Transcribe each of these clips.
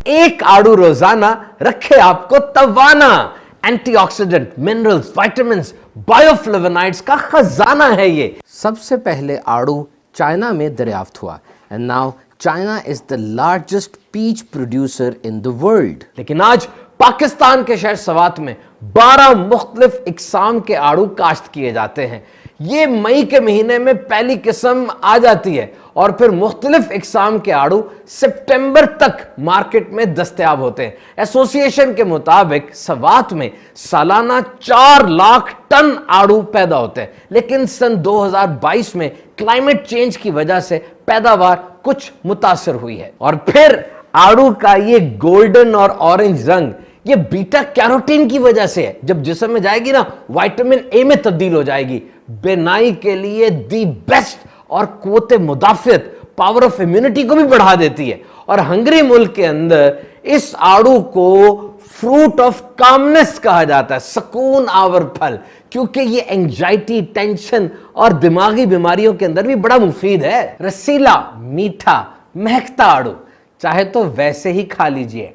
एक आड़ू रोजाना रखे आपको तवाना। एंटीऑक्सीडेंट, मिनरल्स, विटामिन्स, बायोफ्लेवोनाइड्स का खजाना है ये। सबसे पहले आड़ू चाइना में दरियाफ्त हुआ and now China is the largest peach producer in the world. लेकिन आज पाकिस्तान के शहर सवात में 12 मुख्तलिफ इकसाम के आड़ू काश्त किए जाते हैं। ये मई के महीने में पहली किस्म आ जाती है और फिर मुख्तलिफ इकसाम के आड़ू सितंबर तक मार्केट में दस्तयाब होते हैं। एसोसिएशन के मुताबिक सवात में सालाना 4 लाख टन आड़ू पैदा होते हैं, लेकिन सन 2022 में क्लाइमेट चेंज की वजह से पैदावार कुछ मुतासर हुई है। और फिर आड़ू का ये गोल्डन और ऑरेंज रंग ये बीटा कैरोटीन की वजह से है। जब जिस्म में जाएगी ना, विटामिन ए में तब्दील हो जाएगी। बेनाई के लिए दी बेस्ट और कुव्वत मुदाफियत, पावर ऑफ इम्यूनिटी को भी बढ़ा देती है। और हंगरी मुल्क के अंदर इस आड़ू को फ्रूट ऑफ कामनेस कहा जाता है, सुकून आवर फल, क्योंकि ये एंजाइटी, टेंशन और दिमागी बीमारियों के अंदर भी बड़ा मुफीद है। रसीला, मीठा, महकता आड़ू चाहे तो वैसे ही खा लीजिए,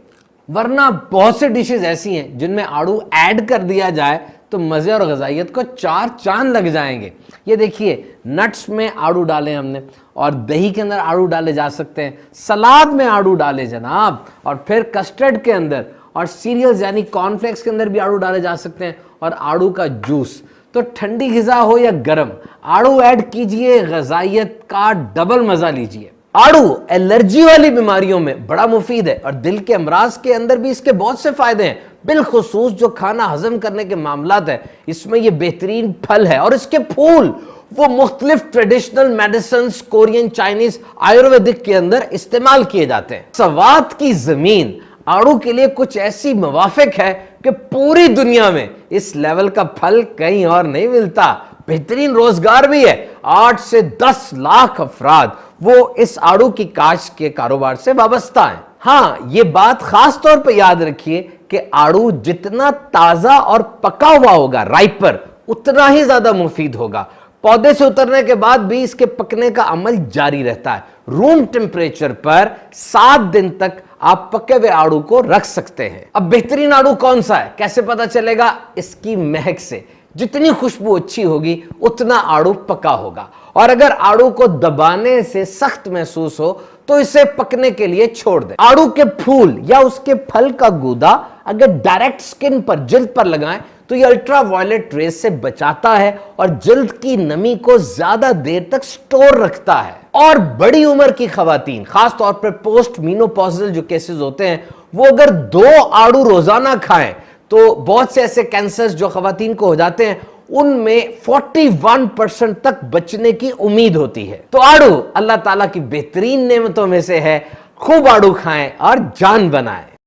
वरना बहुत से डिशेस ऐसी हैं जिनमें आड़ू ऐड कर दिया जाए तो मजे और गजाइत को 4 चांद लग जाएंगे। ये देखिए, नट्स में आड़ू डाले हमने, और दही के अंदर आड़ू डाले जा सकते हैं, सलाद में आड़ू डाले जनाब, और फिर कस्टर्ड के अंदर, और सीरियल्स यानी कॉर्नफ्लेक्स के अंदर भी आड़ू डाले जा सकते हैं, और आड़ू का जूस। तो ठंडी ग़िज़ा हो या गर्म, आड़ू ऐड कीजिए, गजाइत का डबल मजा लीजिए। आड़ू एलर्जी वाली बीमारियों में बड़ा मुफीद है और दिल के अमराज के अंदर भी इसके बहुत से फायदे हैं। बिलखुसूस जो खाना हजम करने के मामलात है, इसमें यह बेहतरीन फल है। और इसके फूल वो मुख्तलिफ traditional medicine, Korean, Chinese, Ayurvedic के अंदर इस्तेमाल किए जाते हैं। सवात की जमीन आड़ू के लिए कुछ ऐसी मुवाफिक है कि पूरी दुनिया में इस लेवल का फल कहीं और नहीं मिलता। बेहतरीन रोजगार भी है। 8 से 10 लाख अफराद वो इस आड़ू की काश्त के कारोबार से वाबस्ता हैं। हाँ, ये बात खास तौर पर याद रखिए कि आड़ू जितना ताजा और पका हुआ होगा, राइपर, उतना ही ज्यादा मुफीद होगा। पौधे से उतरने के बाद भी इसके पकने का अमल जारी रहता है। रूम टेम्परेचर पर 7 दिन तक आप पके हुए आड़ू को रख सकते हैं। अब बेहतरीन आड़ू कौन सा है, कैसे पता चलेगा? इसकी महक से। जितनी खुशबू अच्छी होगी उतना आड़ू पका होगा। और अगर आड़ू को दबाने से सख्त महसूस हो तो इसे पकने के लिए छोड़ दें। आड़ू के फूल या उसके फल का गूदा अगर डायरेक्ट स्किन पर, जिल्द पर लगाएं तो ये अल्ट्रावायलेट रेज से बचाता है और जिल्द की नमी को ज्यादा देर तक स्टोर रखता है। और बड़ी उम्र की खवातीन, खास तौर पर पोस्ट मीनोपॉजल जो केसेस होते हैं, वो अगर 2 आड़ू रोजाना खाएं तो बहुत से ऐसे कैंसर्स जो खवातीन को हो जाते हैं उनमें 41% तक बचने की उम्मीद होती है। तो आड़ू अल्लाह ताला की बेहतरीन नेमतों में से है। खूब आड़ू खाएं और जान बनाएं।